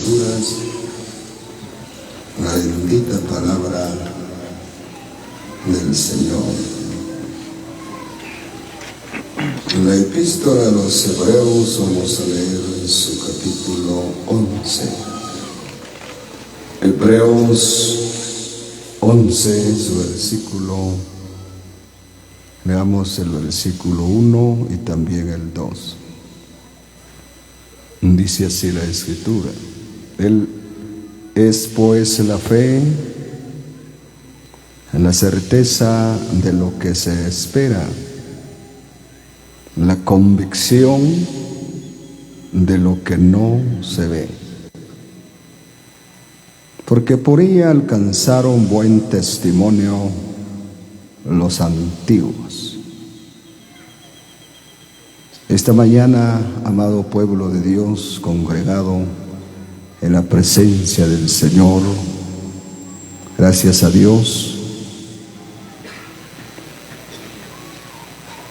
Escrituras, la bendita palabra del Señor. La epístola a los Hebreos, vamos a leer en su capítulo 11. Hebreos 11, su versículo, leamos el versículo 1 y también el 2. Dice así la Escritura: Él es pues la fe, la certeza de lo que se espera, la convicción de lo que no se ve. Porque por ella alcanzaron buen testimonio los antiguos. Esta mañana, amado pueblo de Dios, congregado en la presencia del Señor, gracias a Dios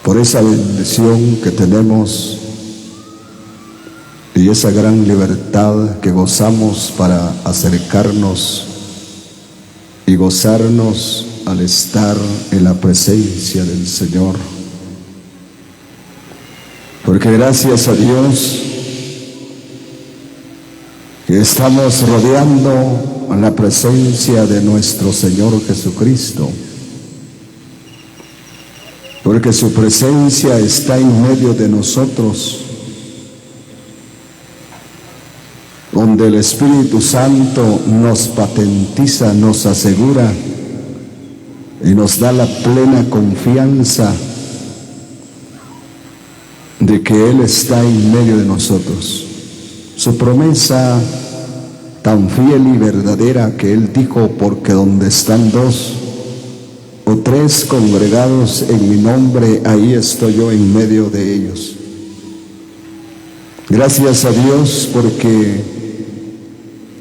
por esa bendición que tenemos y esa gran libertad que gozamos para acercarnos y gozarnos al estar en la presencia del Señor. Porque gracias a Dios que estamos rodeando la presencia de nuestro Señor Jesucristo. Porque su presencia está en medio de nosotros, donde el Espíritu Santo nos patentiza, nos asegura y nos da la plena confianza de que Él está en medio de nosotros. Su promesa tan fiel y verdadera que Él dijo: porque donde están dos o tres congregados en mi nombre, ahí estoy yo en medio de ellos. Gracias a Dios porque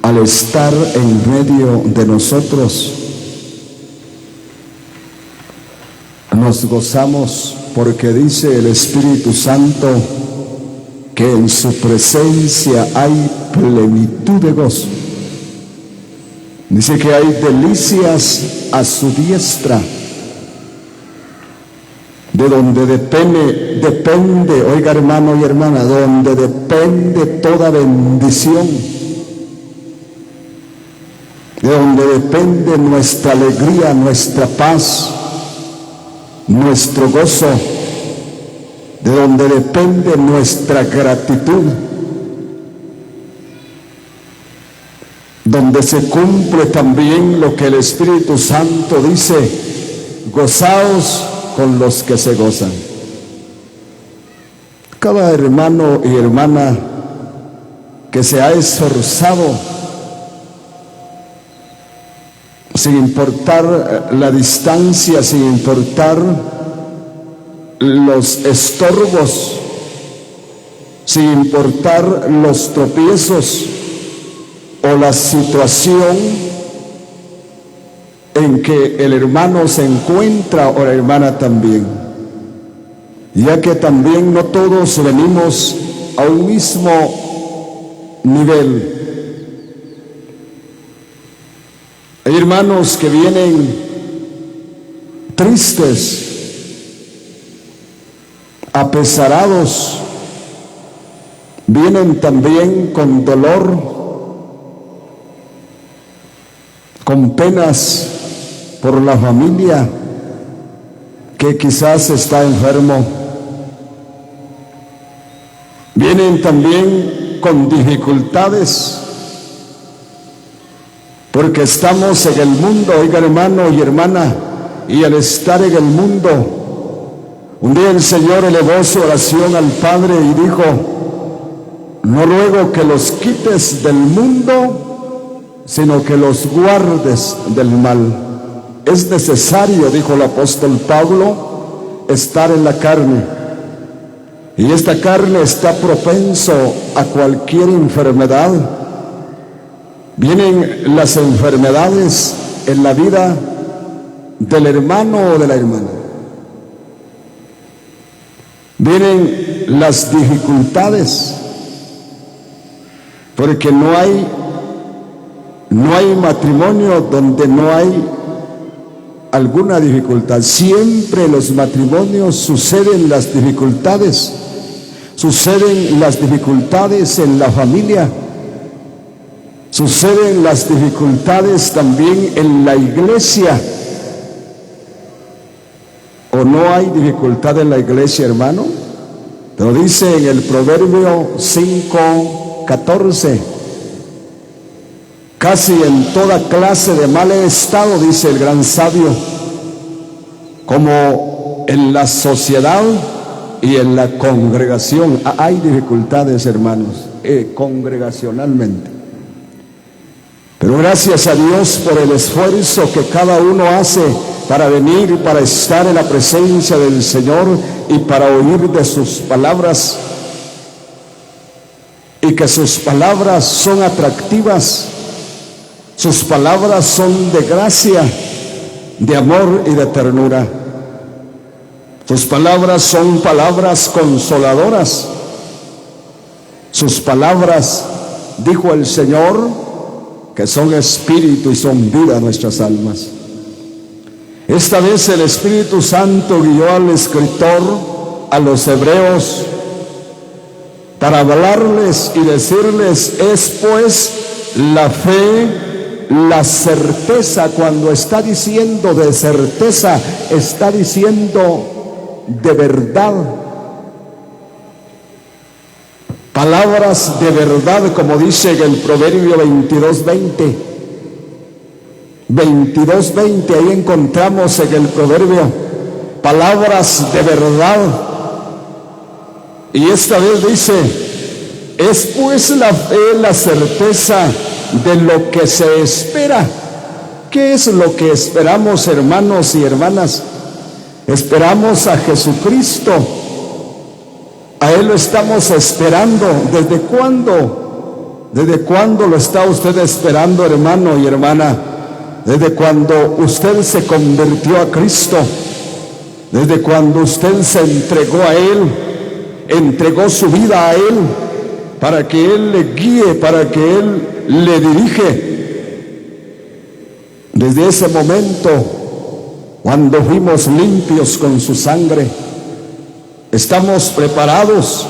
al estar en medio de nosotros nos gozamos, porque dice el Espíritu Santo que en su presencia hay plenitud de gozo. Dice que hay delicias a su diestra, de donde depende, oiga hermano y hermana, donde depende toda bendición, de donde depende nuestra alegría, nuestra paz, nuestro gozo, de donde depende nuestra gratitud, donde se cumple también lo que el Espíritu Santo dice: gozaos con los que se gozan. Cada hermano y hermana que se ha esforzado, sin importar la distancia, sin importar los estorbos, sin importar los tropiezos o la situación en que el hermano se encuentra o la hermana también, ya que también no todos venimos a un mismo nivel. Hay hermanos que vienen tristes, apesarados, vienen también con dolor, con penas por la familia que quizás está enfermo. Vienen también con dificultades, porque estamos en el mundo, oiga hermano y hermana, y al estar en el mundo, un día el Señor elevó su oración al Padre y dijo: no ruego que los quites del mundo, sino que los guardes del mal. Es necesario, dijo el apóstol Pablo, estar en la carne, y esta carne está propenso a cualquier enfermedad. Vienen las enfermedades en la vida del hermano o de la hermana. Vienen las dificultades, porque no hay No hay matrimonio donde no hay alguna dificultad. Siempre en los matrimonios suceden las dificultades. Suceden las dificultades en la familia. Suceden las dificultades también en la iglesia. ¿O no hay dificultad en la iglesia, hermano? Lo dice en el Proverbio 5:14. Casi en toda clase de mal estado, dice el gran sabio, como en la sociedad y en la congregación. Hay dificultades, hermanos, congregacionalmente. Pero gracias a Dios por el esfuerzo que cada uno hace para venir, para estar en la presencia del Señor y para oír de sus palabras, y que sus palabras son atractivas, sus palabras son de gracia, de amor y de ternura. Sus palabras son palabras consoladoras. Sus palabras, dijo el Señor, que son espíritu y son vida a nuestras almas. Esta vez el Espíritu Santo guió al escritor a los hebreos para hablarles y decirles: es pues la fe, la certeza. Cuando está diciendo de certeza, está diciendo de verdad. Palabras de verdad, como dice en el Proverbio 22:20. 22:20, ahí encontramos en el Proverbio palabras de verdad. Y esta vez dice: es pues la fe, la certeza de lo que se espera. ¿Qué es lo que esperamos, hermanos y hermanas? Esperamos a Jesucristo. A Él lo estamos esperando. ¿Desde cuándo? ¿Desde cuándo lo está usted esperando, hermano y hermana? Desde cuando usted se convirtió a Cristo, desde cuando usted se entregó a Él, entregó su vida a Él, para que Él le guíe, para que Él le dirige. Desde ese momento, cuando fuimos limpios con su sangre, estamos preparados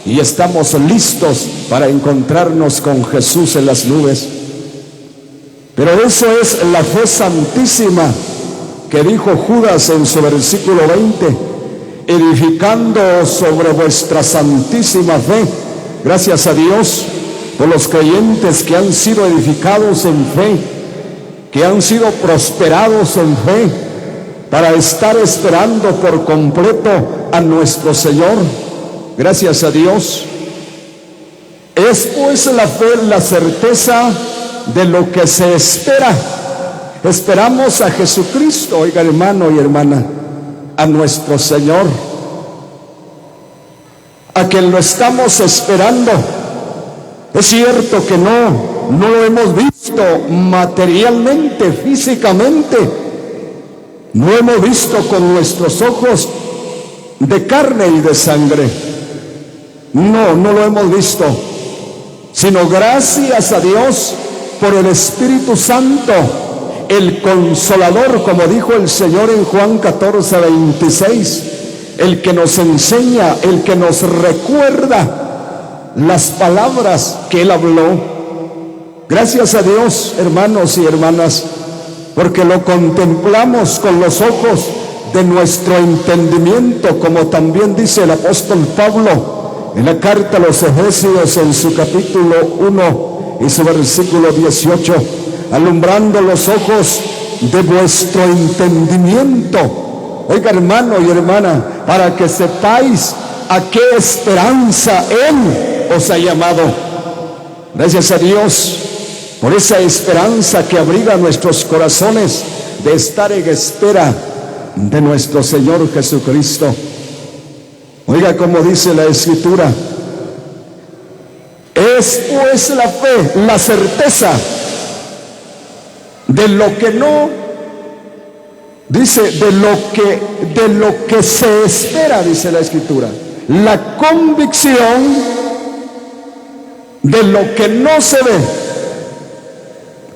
y estamos listos para encontrarnos con Jesús en las nubes. Pero eso es la fe santísima que dijo Judas en su versículo 20: edificando sobre vuestra santísima fe. Gracias a Dios por los creyentes que han sido edificados en fe, que han sido prosperados en fe, para estar esperando por completo a nuestro Señor. Gracias a Dios. Es pues la fe, la certeza de lo que se espera. Esperamos a Jesucristo, oiga, hermano y hermana, a nuestro Señor, a quien lo estamos esperando. Es cierto que no lo hemos visto materialmente, físicamente, no hemos visto con nuestros ojos de carne y de sangre, no lo hemos visto, sino gracias a Dios por el Espíritu Santo, el Consolador, como dijo el Señor en Juan 14:26, el que nos enseña, el que nos recuerda las palabras que Él habló. Gracias a Dios, hermanos y hermanas, porque lo contemplamos con los ojos de nuestro entendimiento, como también dice el apóstol Pablo en la carta a los Efesios en su capítulo 1 y su versículo 18: alumbrando los ojos de vuestro entendimiento. Oiga, hermano y hermana, para que sepáis a qué esperanza Él os ha llamado. Gracias a Dios por esa esperanza que abriga nuestros corazones de estar en espera de nuestro Señor Jesucristo. Oiga como dice la Escritura: es pues la fe, la certeza de lo que no, dice, de lo que se espera, dice la Escritura, la convicción de lo que no se ve.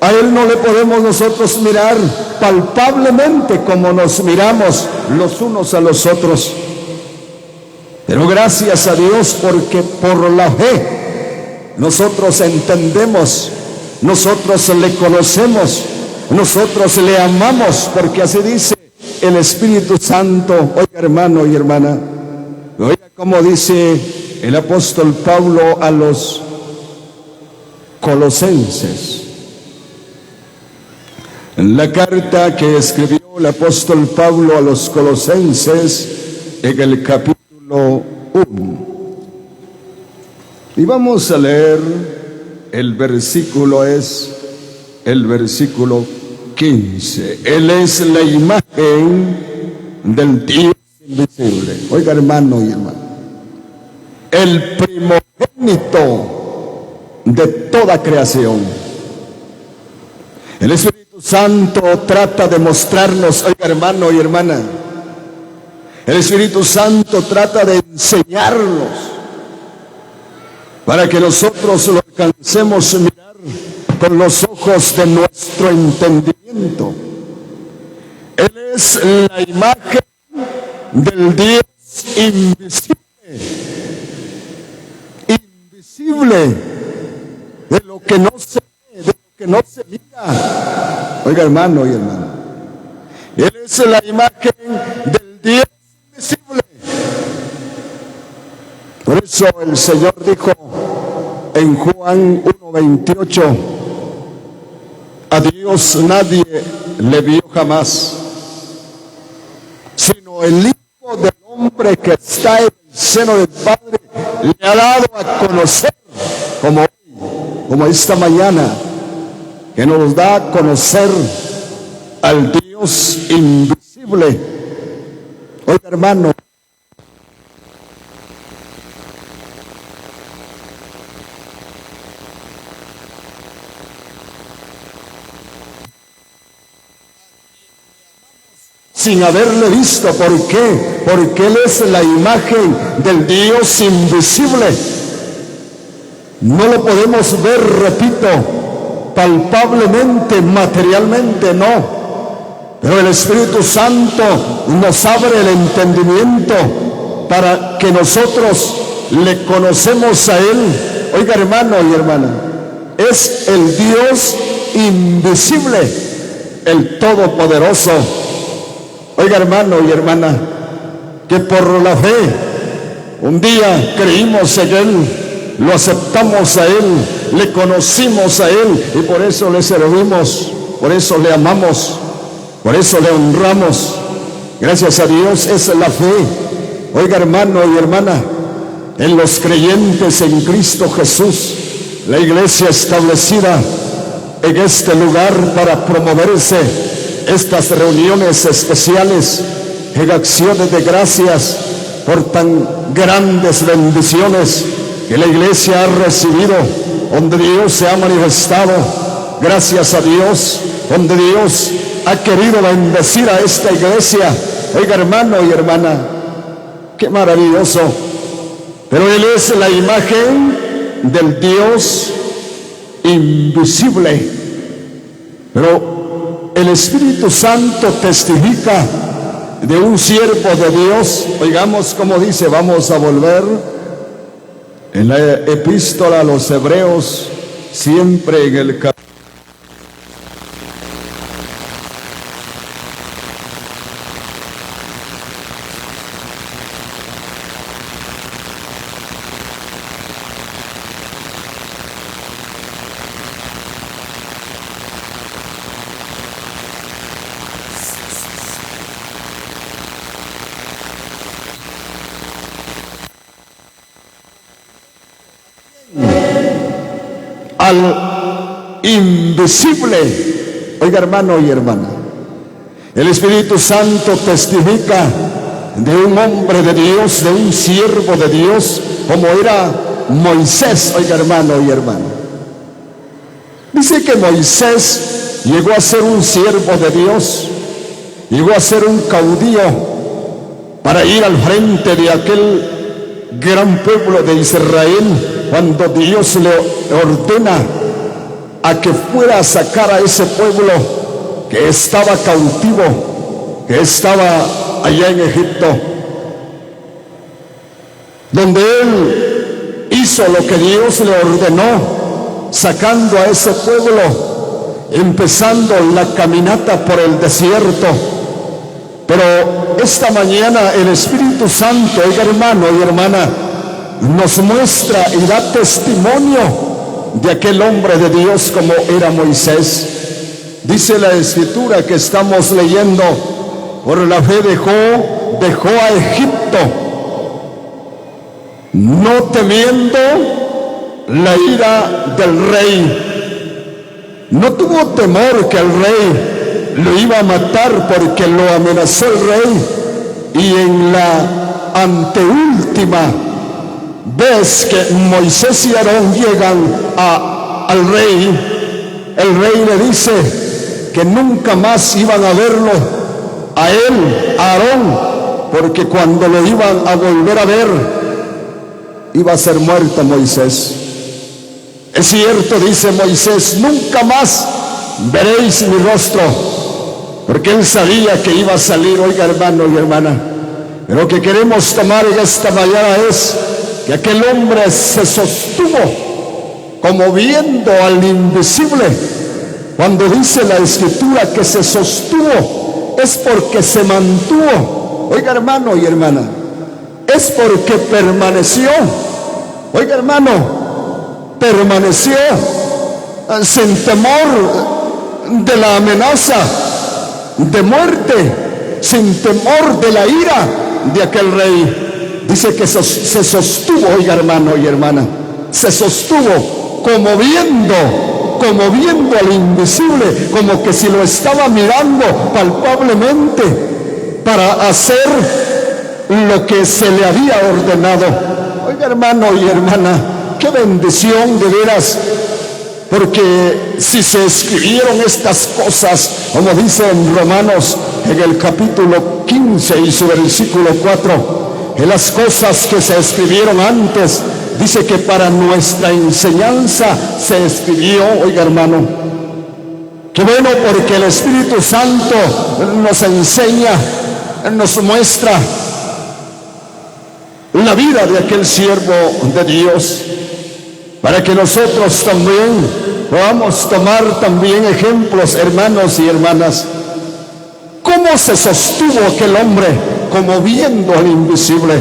A Él no le podemos nosotros mirar palpablemente como nos miramos los unos a los otros. Pero gracias a Dios, porque por la fe nosotros entendemos, nosotros le conocemos, nosotros le amamos, porque así dice el Espíritu Santo. Oiga, hermano y hermana, oiga como dice el apóstol Pablo a los Colosenses. En la carta que escribió el apóstol Pablo a los Colosenses, en el capítulo 1. Y vamos a leer el versículo, es el versículo 15. Él es la imagen del Dios invisible. Oiga, hermano y hermana, el primogénito de toda creación. El Espíritu Santo trata de mostrarnos, oiga, hermano y hermana, el Espíritu Santo trata de enseñarnos para que nosotros lo alcancemos a mirar con los ojos de nuestro entendimiento. Él es la imagen del Dios invisible, invisible, de lo que no se ve, de lo que no se mira. Oiga, hermano y hermana, Él es la imagen del Dios invisible. Por eso el Señor dijo en Juan 1:28, a Dios nadie le vio jamás, sino el Hijo del Hombre que está en el seno del Padre le ha dado a conocer, como hoy, como esta mañana, que nos da a conocer al Dios invisible. Oiga, hermano, sin haberle visto. ¿Por qué? Porque Él es la imagen del Dios invisible. No lo podemos ver, repito, palpablemente, materialmente, no. Pero el Espíritu Santo nos abre el entendimiento para que nosotros le conocemos a Él. Oiga, hermano y hermana, es el Dios invisible, el Todopoderoso. Oiga, hermano y hermana, que por la fe un día creímos en Él, lo aceptamos a Él, le conocimos a Él y por eso le servimos, por eso le amamos, por eso le honramos. Gracias a Dios es la fe. Oiga, hermano y hermana, en los creyentes en Cristo Jesús, la iglesia establecida en este lugar para promoverse estas reuniones especiales en acciones de gracias por tan grandes bendiciones que la iglesia ha recibido, donde Dios se ha manifestado. Gracias a Dios, donde Dios ha querido bendecir a esta iglesia. Oiga, hermano y hermana, qué maravilloso. Pero Él es la imagen del Dios invisible. Pero el Espíritu Santo testifica de un siervo de Dios. Oigamos cómo dice, vamos a volver en la epístola a los Hebreos, siempre en el capítulo. Al invisible. Oiga, hermano y hermana, el Espíritu Santo testifica de un hombre de Dios, de un siervo de Dios, como era Moisés. Oiga, hermano y hermana, dice que Moisés llegó a ser un siervo de Dios, llegó a ser un caudillo para ir al frente de aquel gran pueblo de Israel, cuando Dios le ordena a que fuera a sacar a ese pueblo que estaba cautivo, que estaba allá en Egipto, donde él hizo lo que Dios le ordenó, sacando a ese pueblo, empezando la caminata por el desierto. Pero esta mañana el Espíritu Santo, oiga hermano y hermana, nos muestra y da testimonio de aquel hombre de Dios como era Moisés. Dice la Escritura que estamos leyendo: por la fe dejó a Egipto, no temiendo la ira del rey. No tuvo temor que el rey lo iba a matar, porque lo amenazó el rey. Y en la anteúltima vez que Moisés y Aarón llegan al rey, el rey le dice que nunca más iban a verlo a él, a Aarón, porque cuando lo iban a volver a ver, iba a ser muerto Moisés. Es cierto, dice Moisés, nunca más veréis mi rostro, porque él sabía que iba a salir, oiga hermano y hermana. Pero lo que queremos tomar en esta mañana es que aquel hombre se sostuvo como viendo al invisible. Cuando dice la Escritura que se sostuvo, es porque se mantuvo, oiga hermano y hermana, es porque permaneció, oiga hermano, permaneció sin temor de la amenaza de muerte, sin temor de la ira de aquel rey. Dice que se sostuvo, oiga hermano y hermana, se sostuvo como viendo al invisible, como que si lo estaba mirando palpablemente, para hacer lo que se le había ordenado. Oiga hermano y hermana, qué bendición de veras, porque si se escribieron estas cosas, como dice en Romanos en el capítulo 15 y su versículo 4, en las cosas que se escribieron antes, dice que para nuestra enseñanza se escribió, oiga hermano. Qué bueno, porque el Espíritu Santo nos enseña, nos muestra la vida de aquel siervo de Dios, para que nosotros también podamos tomar también ejemplos, hermanos y hermanas. ¿Cómo se sostuvo aquel hombre como viendo al invisible?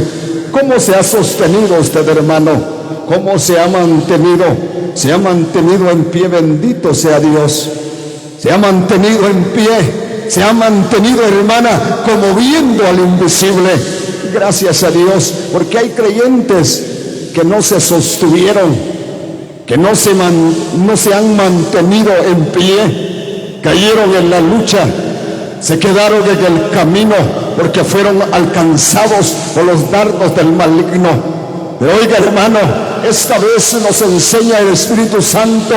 ¿Cómo se ha sostenido usted, hermano? ¿Cómo se ha mantenido? Se ha mantenido en pie, bendito sea Dios. Se ha mantenido en pie, se ha mantenido, hermana, como viendo al invisible. Gracias a Dios, porque hay creyentes que no se sostuvieron, que no se han mantenido en pie, cayeron en la lucha, se quedaron en el camino porque fueron alcanzados por los dardos del maligno. Pero oiga hermano, esta vez nos enseña el Espíritu Santo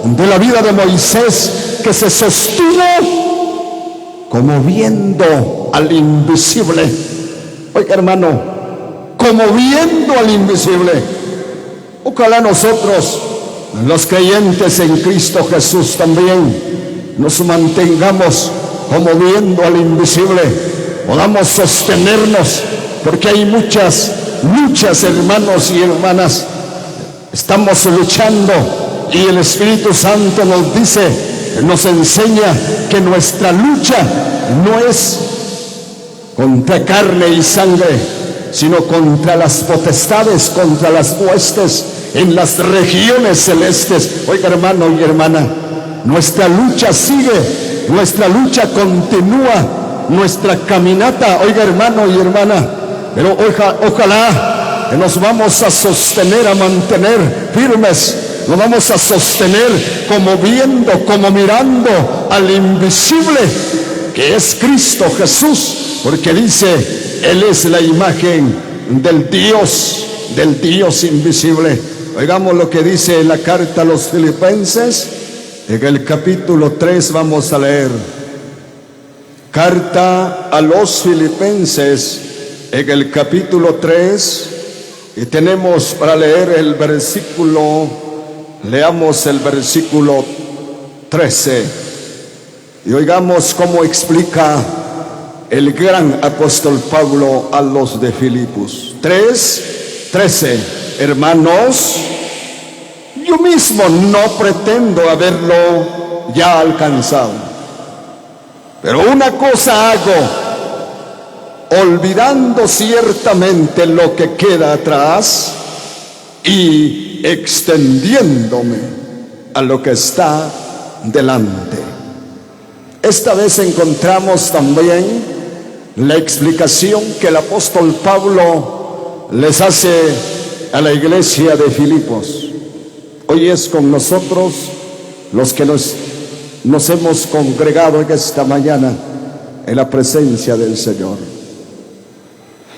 de la vida de Moisés, que se sostuvo como viendo al invisible. Oiga hermano, como viendo al invisible. Ojalá nosotros, los creyentes en Cristo Jesús, también nos mantengamos como viendo al invisible, podamos sostenernos, porque hay muchas hermanos y hermanas, estamos luchando, y el Espíritu Santo nos dice, nos enseña que nuestra lucha no es contra carne y sangre, sino contra las potestades, contra las huestes en las regiones celestes. Oiga hermano y hermana, nuestra lucha sigue, nuestra lucha continúa, nuestra caminata, oiga hermano y hermana, pero ojalá que nos vamos a sostener, a mantener firmes, nos vamos a sostener como viendo, como mirando al invisible, que es Cristo Jesús, porque dice, Él es la imagen del Dios invisible. Oigamos lo que dice en la carta a los Filipenses, en el capítulo 3 vamos a leer. Carta a los Filipenses, en el capítulo 3, y tenemos para leer el versículo Leamos el versículo 13 y oigamos cómo explica el gran apóstol Pablo a los de Filipos. 3:13. Hermanos, yo mismo no pretendo haberlo ya alcanzado, pero una cosa hago, olvidando ciertamente lo que queda atrás y extendiéndome a lo que está delante. Esta vez encontramos también la explicación que el apóstol Pablo les hace a la iglesia de Filipos. Hoy es con nosotros los que nos hemos congregado en esta mañana en la presencia del Señor.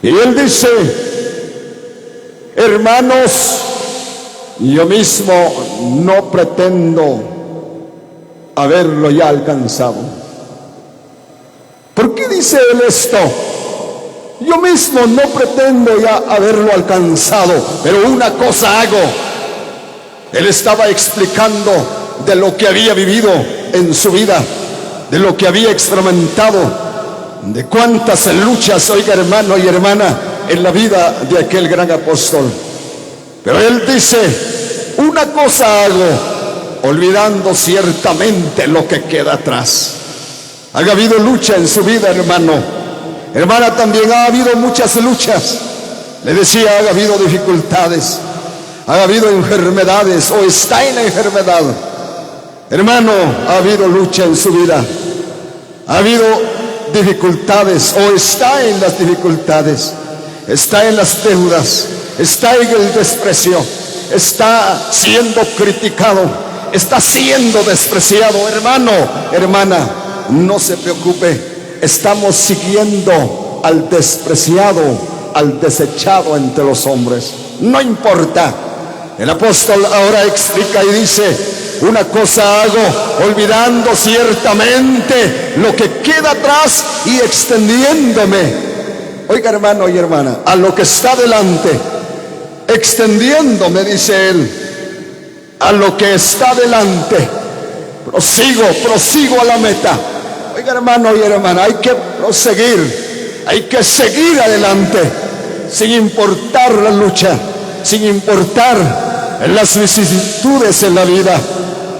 Y él dice: hermanos, yo mismo no pretendo haberlo ya alcanzado. ¿Por qué dice él esto? Yo mismo no pretendo ya haberlo alcanzado, pero una cosa hago. Él estaba explicando de lo que había vivido en su vida, de lo que había experimentado, de cuántas luchas, oiga hermano y hermana, en la vida de aquel gran apóstol. Pero él dice: una cosa hago, olvidando ciertamente lo que queda atrás. Ha habido lucha en su vida, hermano. Hermana, también ha habido muchas luchas. Le decía, ha habido dificultades, ha habido enfermedades o está en la enfermedad. Hermano, ha habido lucha en su vida, ha habido dificultades o está en las dificultades, está en las deudas, está en el desprecio, está siendo criticado, está siendo despreciado. Hermano, hermana, no se preocupe, estamos siguiendo al despreciado, al desechado entre los hombres. No importa. El apóstol ahora explica y dice: una cosa hago, olvidando ciertamente lo que queda atrás y extendiéndome, oiga hermano y hermana, a lo que está delante. Extendiéndome, dice él, a lo que está delante. Prosigo a la meta. Oiga hermano y hermana, hay que proseguir, hay que seguir adelante, sin importar la lucha, sin importar las vicisitudes en la vida.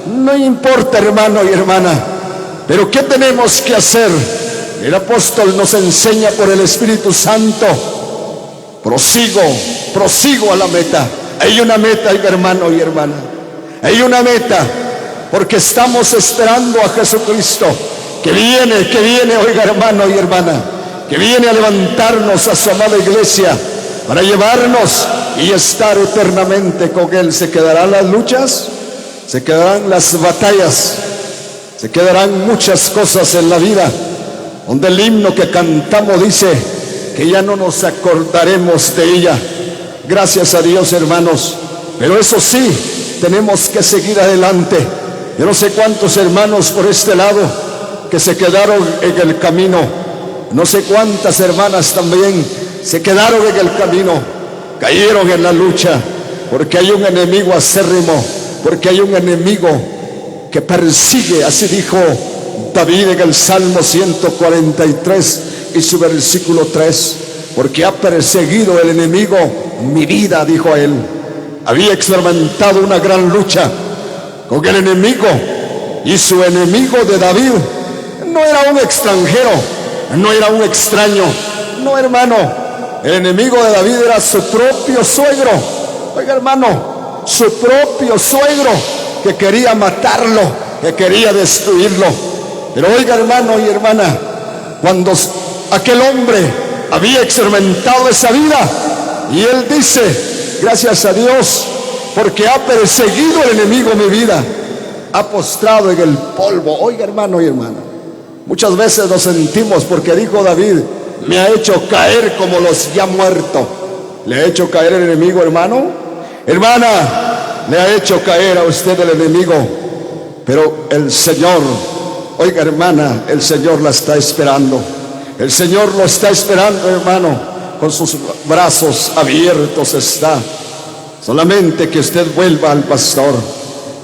No importa, hermano y hermana, pero ¿qué tenemos que hacer? El apóstol nos enseña por el Espíritu Santo: prosigo a la meta. Hay una meta, hermano y hermana, hay una meta, porque estamos esperando a Jesucristo, que viene, oiga hermano y hermana, que viene a levantarnos a su amada iglesia para llevarnos y estar eternamente con Él. ¿Se quedarán las luchas? ¿Se quedarán las batallas? ¿Se quedarán muchas cosas en la vida? Donde el himno que cantamos dice que ya no nos acordaremos de ella. Gracias a Dios, hermanos. Pero eso sí, tenemos que seguir adelante. Yo no sé cuántos hermanos por este lado que se quedaron en el camino. No sé cuántas hermanas también se quedaron en el camino, cayeron en la lucha, porque hay un enemigo acérrimo, porque hay un enemigo que persigue. Así dijo David en el Salmo 143 y su versículo 3: porque ha perseguido el enemigo mi vida, dijo él. Había experimentado una gran lucha con el enemigo, y su enemigo de David no era un extranjero, no era un extraño, no, hermano. El enemigo de David era su propio suegro. Oiga hermano, su propio suegro, que quería matarlo, que quería destruirlo. Pero oiga hermano y hermana, cuando aquel hombre había experimentado esa vida, y él dice: gracias a Dios, porque ha perseguido el enemigo mi vida, ha postrado en el polvo. Oiga hermano y hermana, muchas veces nos sentimos, porque dijo David: me ha hecho caer como los ya muertos. ¿Le ha hecho caer el enemigo, hermano? Hermana, le ha hecho caer a usted el enemigo, pero el Señor, oiga hermana, el Señor la está esperando. El Señor lo está esperando, hermano, con sus brazos abiertos está. Solamente que usted vuelva al pastor,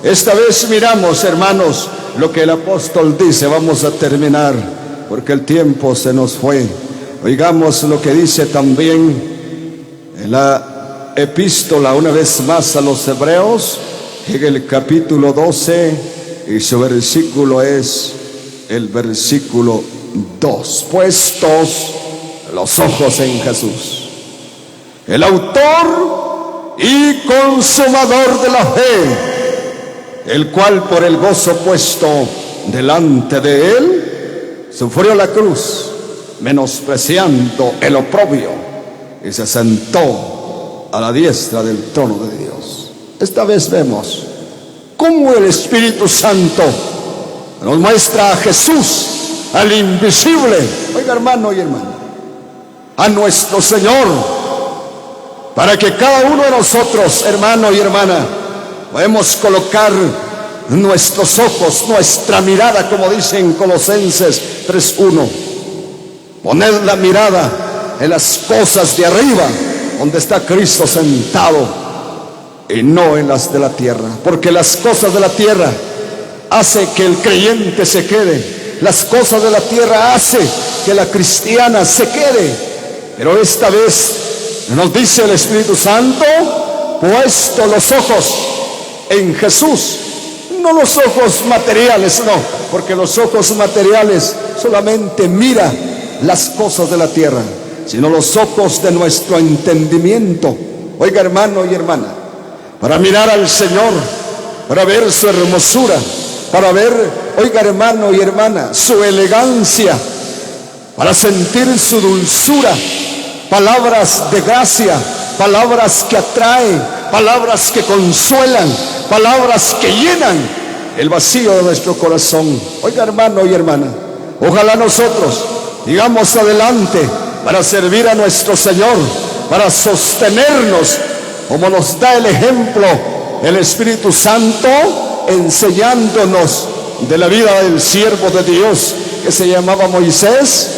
Esta vez miramos, hermanos, lo que el apóstol dice. Vamos a terminar porque el tiempo se nos fue. Oigamos lo que dice también en la epístola, una vez más, a los Hebreos, en el capítulo 12, y su versículo es el versículo 2. Puestos los ojos en Jesús, el autor y consumador de la fe, el cual por el gozo puesto delante de él sufrió la cruz, menospreciando el oprobio, y se sentó a la diestra del trono de Dios. Esta vez vemos cómo el Espíritu Santo nos muestra a Jesús, al invisible, oiga hermano y hermana, a nuestro Señor, para que cada uno de nosotros, hermano y hermana, podemos colocar nuestros ojos, nuestra mirada, como dice en Colosenses 3:1, poner la mirada en las cosas de arriba, donde está Cristo sentado, y no en las de la tierra, porque las cosas de la tierra hace que el creyente se quede, las cosas de la tierra hace que la cristiana se quede, pero esta vez nos dice el Espíritu Santo, puesto los ojos en Jesús, no los ojos materiales, no, porque los ojos materiales solamente mira las cosas de la tierra, sino los ojos de nuestro entendimiento, oiga hermano y hermana, para mirar al Señor, para ver su hermosura, para ver, oiga hermano y hermana, su elegancia, para sentir su dulzura, palabras de gracia, palabras que atraen, palabras que consuelan, palabras que llenan el vacío de nuestro corazón. Oiga hermano y hermana, ojalá nosotros sigamos adelante para servir a nuestro Señor, para sostenernos como nos da el ejemplo el Espíritu Santo, enseñándonos de la vida del siervo de Dios que se llamaba Moisés,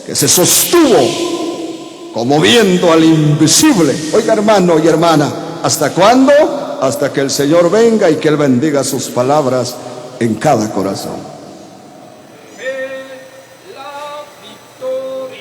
que se sostuvo como viendo al invisible. Oiga hermano y hermana, ¿hasta cuándo? Hasta que el Señor venga y que Él bendiga sus palabras en cada corazón.